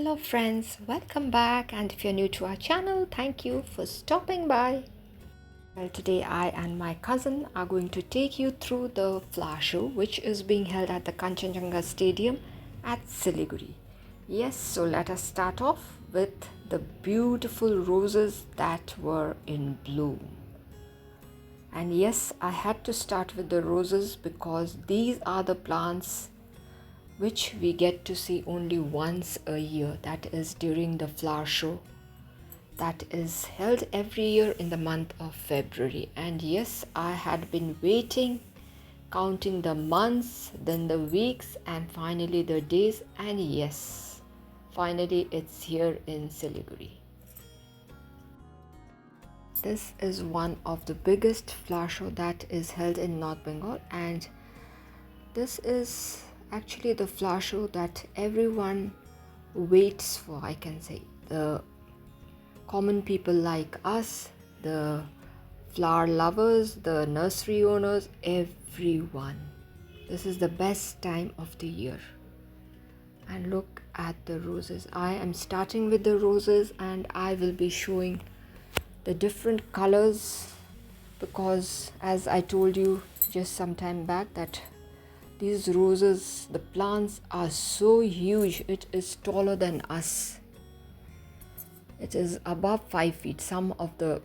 Hello friends, welcome back, and if you're new to our channel, thank you for stopping by. Well, today I and my cousin are going to take you through the flower show which is being held at the Kanchanjunga Stadium at Siliguri. Yes, so let us start off with the beautiful roses that were in bloom. And yes, I had to start with the roses because these are the plants which we get to see only once a year, that is during the flower show that is held every year in the month of February. And yes, I had been waiting, counting the months, then the weeks, and finally the days, and yes, finally it's here in Siliguri. This is one of the biggest flower show that is held in North Bengal, and this is actually the flower show that everyone waits for, I can say. The common people like us, the flower lovers, the nursery owners, everyone. This is the best time of the year. And look at the roses. I am starting with the roses and I will be showing the different colors because, as I told you just some time back, that these roses, the plants are so huge, it is taller than us. It is above 5 feet, some of the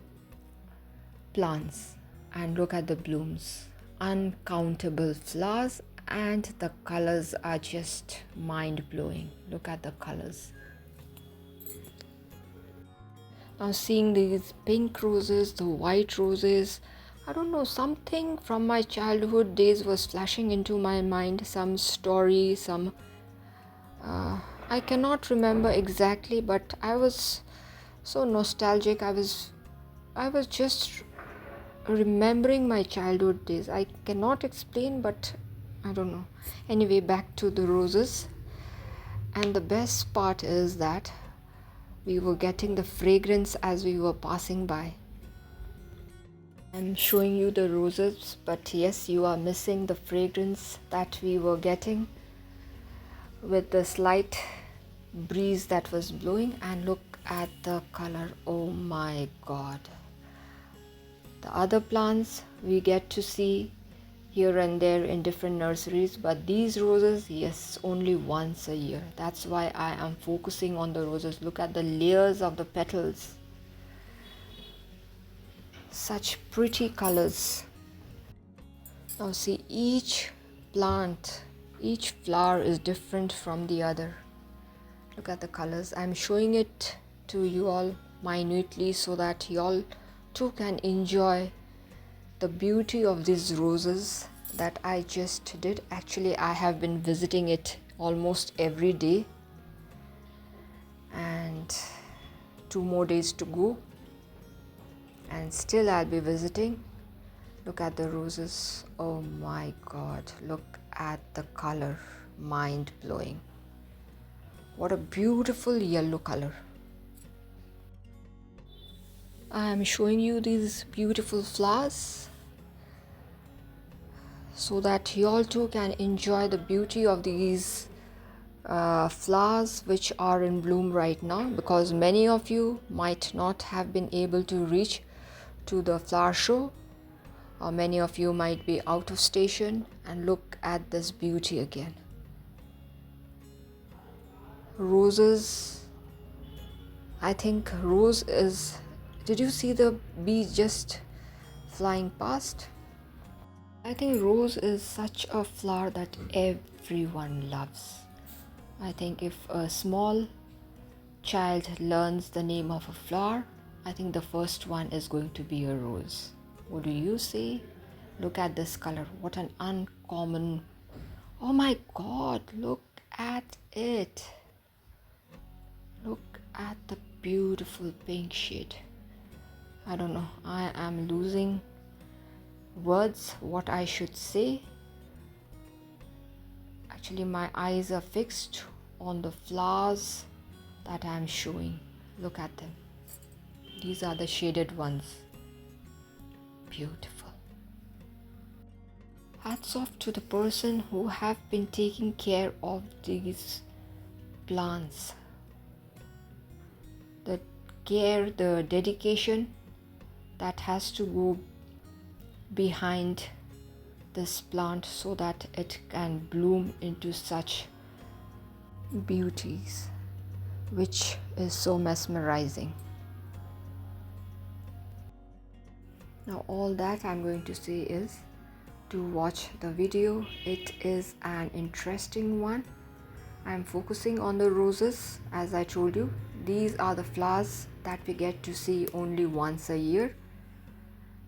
plants. And look at the blooms, uncountable flowers, and the colors are just mind-blowing. Look at the colors. Now seeing these pink roses, the white roses, I don't know, something from my childhood days was flashing into my mind, some story, I cannot remember exactly, but I was so nostalgic. I was just remembering my childhood days. I cannot explain, but I don't know. Anyway, back to the roses. And the best part is that we were getting the fragrance as we were passing by. I'm showing you the roses, but yes, you are missing the fragrance that we were getting with the slight breeze that was blowing. And look at the color. Oh my god. The other plants we get to see here and there in different nurseries, but these roses, yes, only once a year. That's why I am focusing on the roses. Look at the layers of the petals. Such pretty colors. Now see, each plant, each flower is different from the other. Look at the colors. I'm showing it to you all minutely so that you all too can enjoy the beauty of these roses that I just did. Actually, I have been visiting it almost every day, and 2 more days to go, and still I'll be visiting. Look at the roses. Oh my god, look at the color. Mind-blowing. What a beautiful yellow color. I am showing you these beautiful flowers so that you all too can enjoy the beauty of these flowers which are in bloom right now, because many of you might not have been able to reach to the flower show, or many of you might be out of station. And look at this beauty again. Roses, I think rose is, did you see the bee just flying past? I think rose is such a flower that everyone loves. I think if a small child learns the name of a flower, I think the first one is going to be a rose. What do you say? Look at this color. What an uncommon. Oh my god, look at it. Look at the beautiful pink shade. I don't know, I am losing words what I should say. Actually, my eyes are fixed on the flowers that I am showing. Look at them. These are the shaded ones. Beautiful. Hats off to the person who have been taking care of these plants. the care, the dedication that has to go behind this plant so that it can bloom into such beauties, which is so mesmerizing. Now all that I'm going to say is to watch the video. It is an interesting one. I'm focusing on the roses. As I told you, these are the flowers that we get to see only once a year.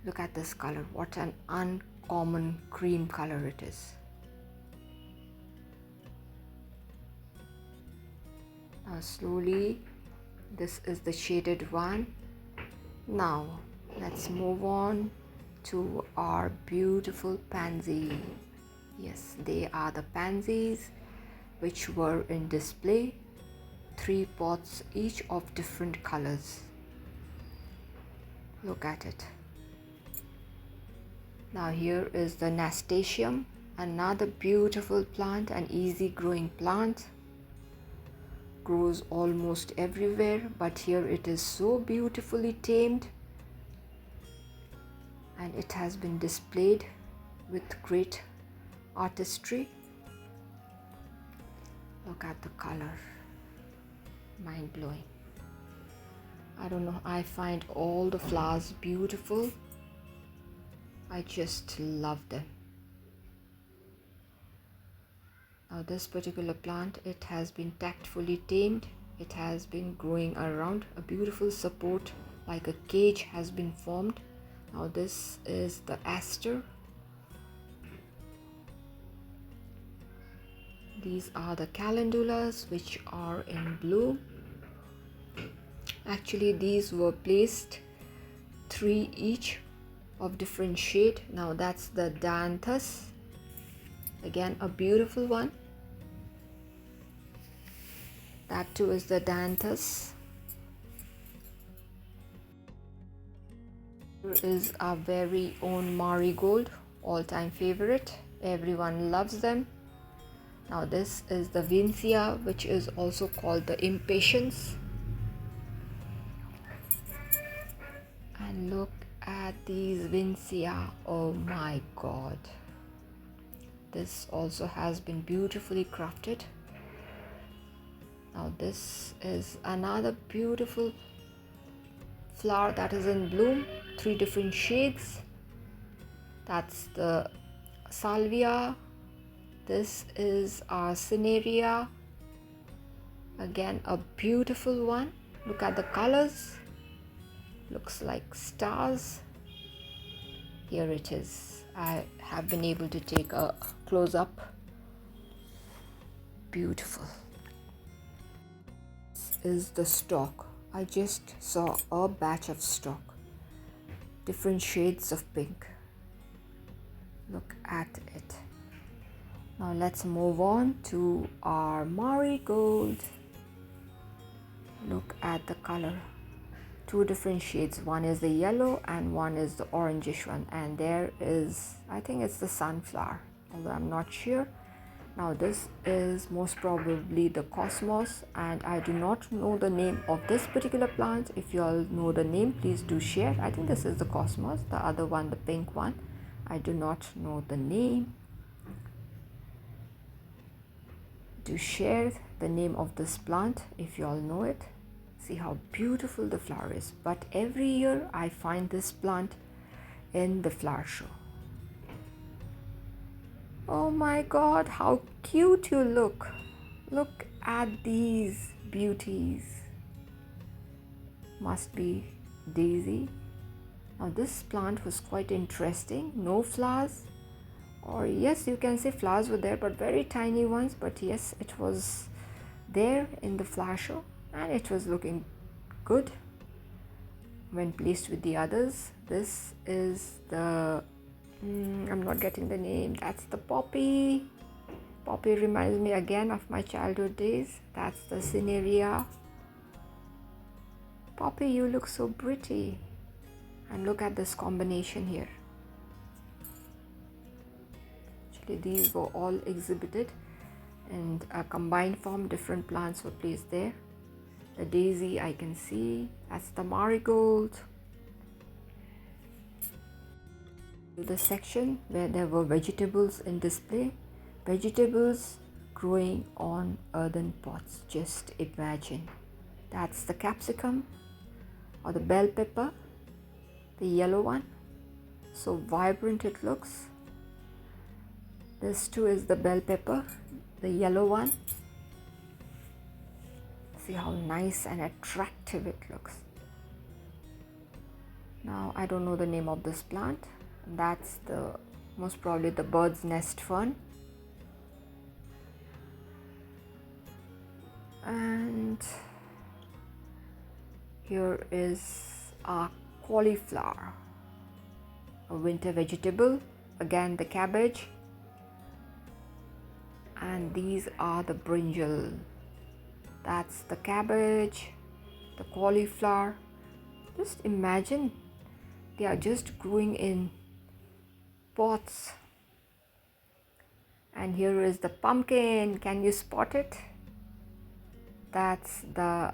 Look at this color. What an uncommon cream color it is. Now slowly, this is the shaded one. Now let's move on to our beautiful pansy. Yes, they are the pansies which were in display. 3 pots, each of different colors. Look at it. Now here is the nasturtium, another beautiful plant, an easy growing plant. Grows almost everywhere, but here it is so beautifully tamed, and it has been displayed with great artistry. Look at the color, mind blowing. I don't know, I find all the flowers beautiful. I just love them. Now this particular plant, it has been tactfully tamed. It has been growing around. A beautiful support like a cage has been formed. Now this is the aster. These are the calendulas which are in bloom. Actually these were placed 3 each of different shade. Now that's the dianthus, again a beautiful one. That too is the dianthus. Here is our very own marigold, all-time favorite. Everyone loves them. Now this is the vincia, which is also called the impatience. And look at these vincia. Oh my god. This also has been beautifully crafted. Now this is another beautiful flower that is in bloom, 3 different shades. That's the salvia. This is our cinerea, again a beautiful one. Look at the colors, looks like stars. Here it is. I have been able to take a close-up. Beautiful. This is the stalk. I just saw a batch of stalk, different shades of pink. Look at it. Now let's move on to our marigold. Look at the color, 2 different shades. One is the yellow and one is the orangish one, and there is, I think it's the sunflower, although I'm not sure. Now this is most probably the cosmos, and I do not know the name of this particular plant. If you all know the name, please do share. I think this is the cosmos. The other one, the pink one, I do not know the name. Do share the name of this plant if you all know it. See how beautiful the flower is. But every year I find this plant in the flower show. Oh my god, how cute you look. Look at these beauties. Must be daisy. Now this plant was quite interesting. No flowers, or yes, you can say flowers were there, but very tiny ones. But yes, it was there in the flower show, and it was looking good when placed with the others. This is the I'm not getting the name. That's the poppy. Poppy reminds me again of my childhood days. That's the cinerea. Poppy, you look so pretty. And look at this combination here. Actually, these were all exhibited in a combined form. Different plants were placed there. The daisy I can see, that's the marigold. The section where there were vegetables in display, vegetables growing on earthen pots. Just imagine. That's the capsicum or the bell pepper, the yellow one. So vibrant it looks. This too is the bell pepper, the yellow one. See how nice and attractive it looks. Now I don't know the name of this plant. That's the most probably the bird's nest fern. And here is our cauliflower, a winter vegetable. Again the cabbage. And these are the brinjal. That's the cabbage, the cauliflower. Just imagine they are just growing in pots. And here is the pumpkin. Can you spot it? That's the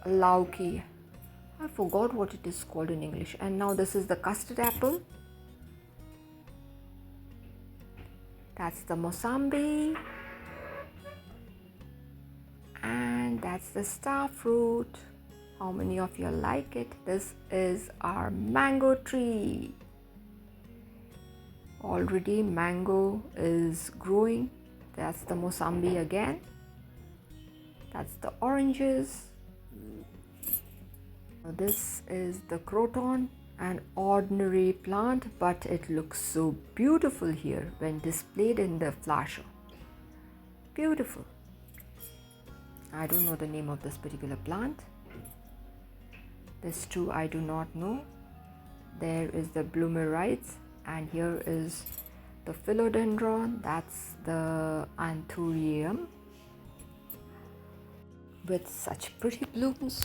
lauki. I forgot what it is called in English. And now this is the custard apple. That's the mosambi. And that's the star fruit. How many of you like it? This is our mango tree. Already mango is growing. That's the mosambi again. That's the oranges. This is the croton, an ordinary plant, but it looks so beautiful here when displayed in the flower show. Beautiful. I don't know the name of this particular plant. This too I do not know. There is the bloomerites, and here is the philodendron. That's the anthurium with such pretty blooms.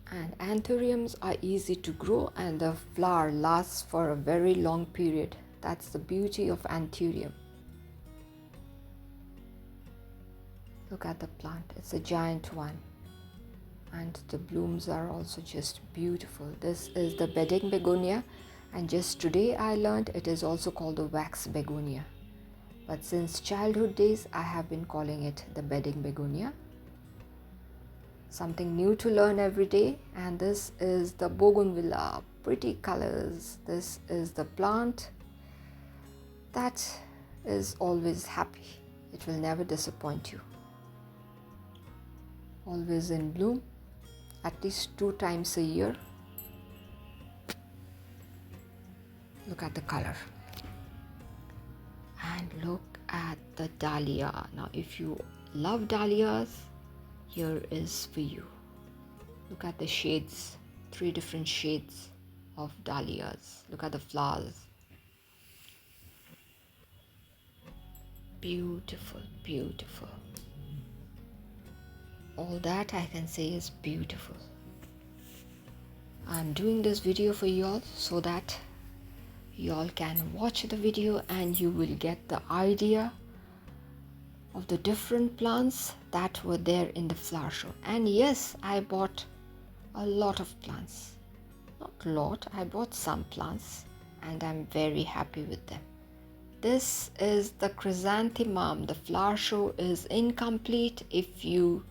And anthuriums are easy to grow and the flower lasts for a very long period. That's the beauty of anthurium. Look at the plant, it's a giant one. And the blooms are also just beautiful. This is the bedding begonia, and just today I learned it is also called the wax begonia. But since childhood days I have been calling it the bedding begonia. Something new to learn every day. And this is the bougainvillea, pretty colors. This is the plant that is always happy. It will never disappoint you. Always in bloom, at least 2 times a year. Look at the color. And look at the dahlia. Now if you love dahlias, here is for you. Look at the shades, 3 different shades of dahlias. Look at the flowers. Beautiful, beautiful. All that I can say is beautiful. I'm doing this video for y'all so that y'all can watch the video and you will get the idea of the different plants that were there in the flower show. And yes, I bought a lot of plants. Not a lot, I bought some plants and I'm very happy with them. This is the chrysanthemum. The flower show is incomplete if you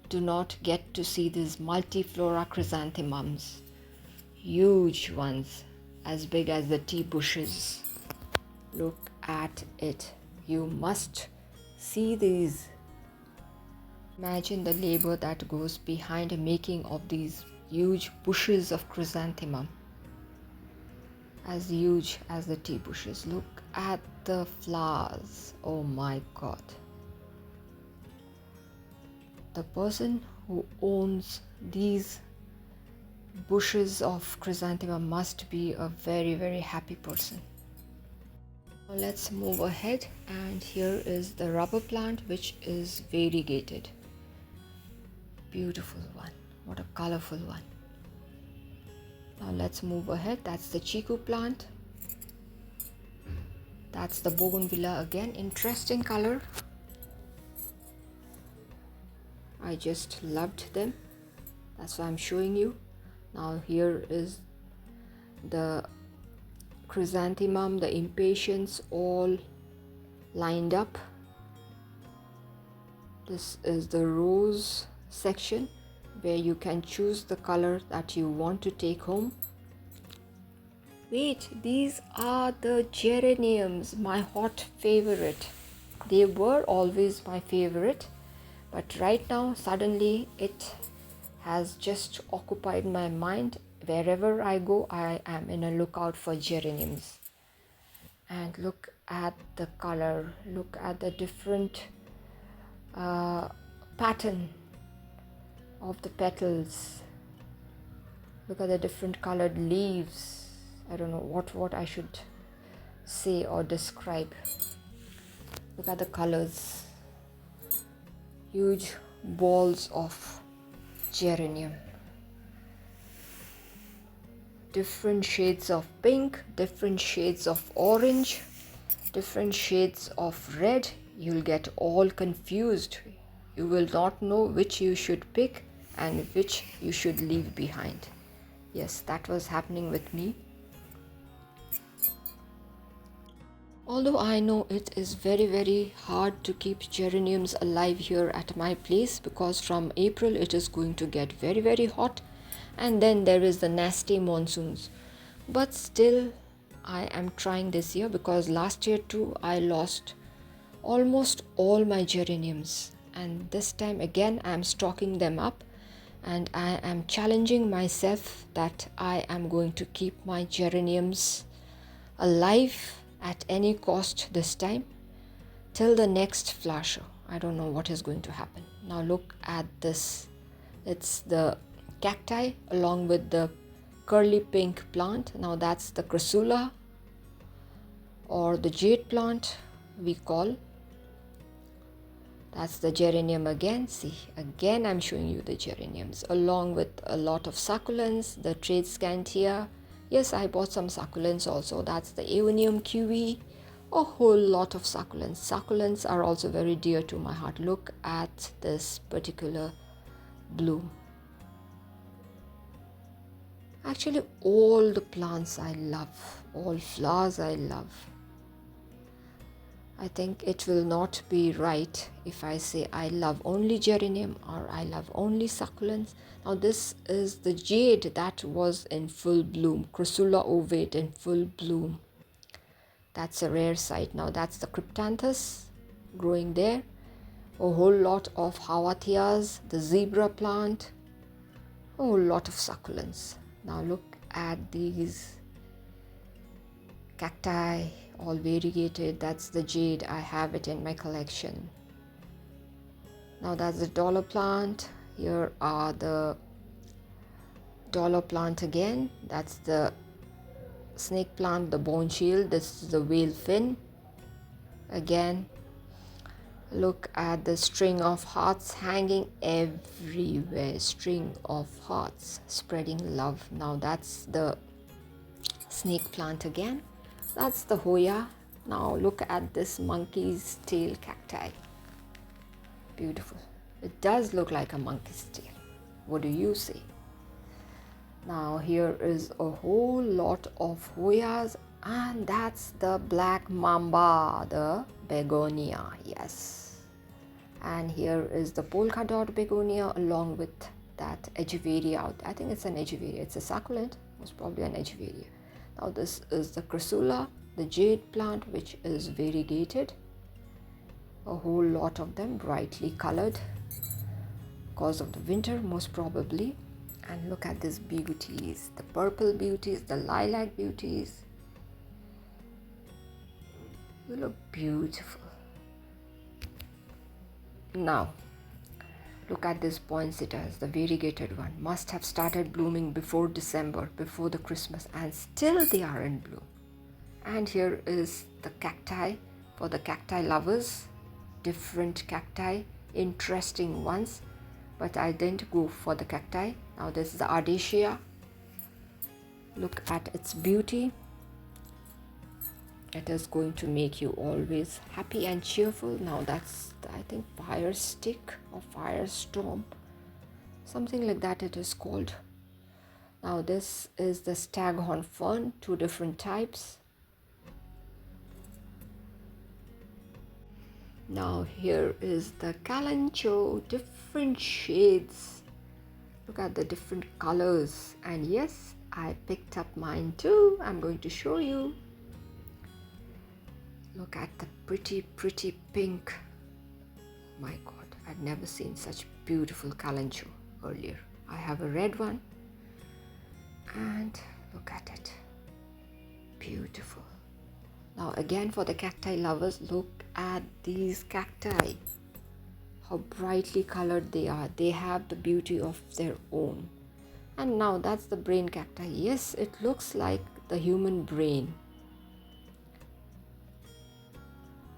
do not get to see these multiflora chrysanthemums. Huge ones, as big as the tea bushes. Look at it. You must see these. Imagine the labor that goes behind the making of these huge bushes of chrysanthemum. As huge as the tea bushes. Look at the flowers. Oh my God. The person who owns these bushes of chrysanthemum must be a very, very happy person. Now let's move ahead, and here is the rubber plant which is variegated. Beautiful one. What a colorful one. Now let's move ahead. That's the chiku plant. That's the bougainvillea again. Interesting color. I just loved them. That's why I'm showing you. Now here is the chrysanthemum, the impatiens, all lined up. This is the rose section where you can choose the color that you want to take home. Wait, these are the geraniums, my hot favorite. They were always my favorite, but right now suddenly it has just occupied my mind. Wherever I go, I am in a lookout for geraniums. And look at the color, look at the different pattern of the petals. Look at the different colored leaves. I don't know what I should say or describe. Look at the colors. Huge balls of geranium. Different shades of pink, different shades of orange, different shades of red. You'll get all confused. You will not know which you should pick and which you should leave behind. Yes, that was happening with me. Although I know it is very hard to keep geraniums alive here at my place, because from April it is going to get very hot, and then there is the nasty monsoons. But still I am trying this year, because last year too I lost almost all my geraniums, and this time again I am stocking them up, and I am challenging myself that I am going to keep my geraniums alive at any cost this time till the next flower show. I don't know what is going to happen. Now look at this. It's the cacti along with the curly pink plant. Now that's the chrysula or the jade plant we call. That's the geranium again. See, again I'm showing you the geraniums along with a lot of succulents, the tradescantia. Yes, I bought some succulents also. That's the Aeonium kiwi. A whole lot of succulents. Succulents are also very dear to my heart. Look at this particular bloom. Actually, all the plants I love. All flowers I love. I think it will not be right if I say I love only geranium or I love only succulents. Now this is the jade that was in full bloom, Chrysula ovate in full bloom. That's a rare sight. Now that's the cryptanthus growing there. A whole lot of hawathias, the zebra plant, a whole lot of succulents. Now look at these cacti, all variegated. That's the jade. I have it in my collection. Now that's the dollar plant. Here are the dollar plant again. That's the snake plant, the bone shield. This is the whale fin. Again, look at the string of hearts hanging everywhere. String of hearts spreading love. Now that's the snake plant again. That's the Hoya. Now look at this monkey's tail cacti. Beautiful. It does look like a monkey's tail. What do you say? Now here is a whole lot of Hoyas, and that's the black mamba, the begonia. Yes. And here is the polka dot begonia along with that echeveria. I think it's an echeveria. It's a succulent. Most probably an echeveria. Now this is the chrysula, the jade plant, which is variegated. A whole lot of them brightly colored because of the winter most probably. And look at these beauties, the purple beauties, the lilac beauties. You look beautiful. Now look at these poinsettias, the variegated one. Must have started blooming before December, before the Christmas, and still they are in bloom. And here is the cacti for the cacti lovers. Different cacti, interesting ones, but I didn't go for the cacti. Now this is the ardacea. Look at its beauty. It is going to make you always happy and cheerful. Now that's, I think, fire stick or firestorm, something like that it is called. Now this is the staghorn fern, 2 different types. Now here is the kalanchoe, different shades. Look at the different colors, and yes, I picked up mine too. I'm going to show you. Look at the pretty pink. My God, I'd never seen such beautiful kalanchoe earlier. I have a red one, and look at it, beautiful. Now again, for the cacti lovers, look at these cacti, how brightly colored they are. They have the beauty of their own. And now that's the brain cacti. Yes, it looks like the human brain,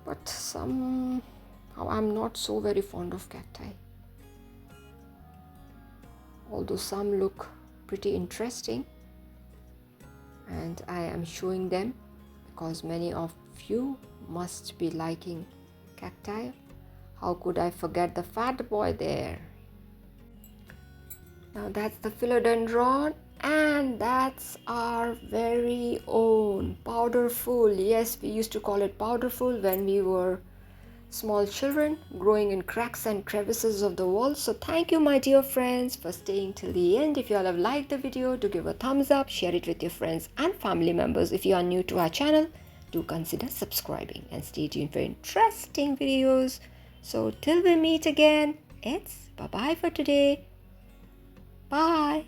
but somehow I'm not so very fond of cacti, although some look pretty interesting, and I am showing them because many of you must be liking cacti. How could I forget the fat boy there? Now that's the philodendron, and that's our very own powderful. Yes, we used to call it powderful when we were small children, growing in cracks and crevices of the wall. So thank you, my dear friends, for staying till the end. If you all have liked the video, do give a thumbs up, share it with your friends and family members. If you are new to our channel, do consider subscribing and stay tuned for interesting videos. So till we meet again, it's bye-bye for today. Bye.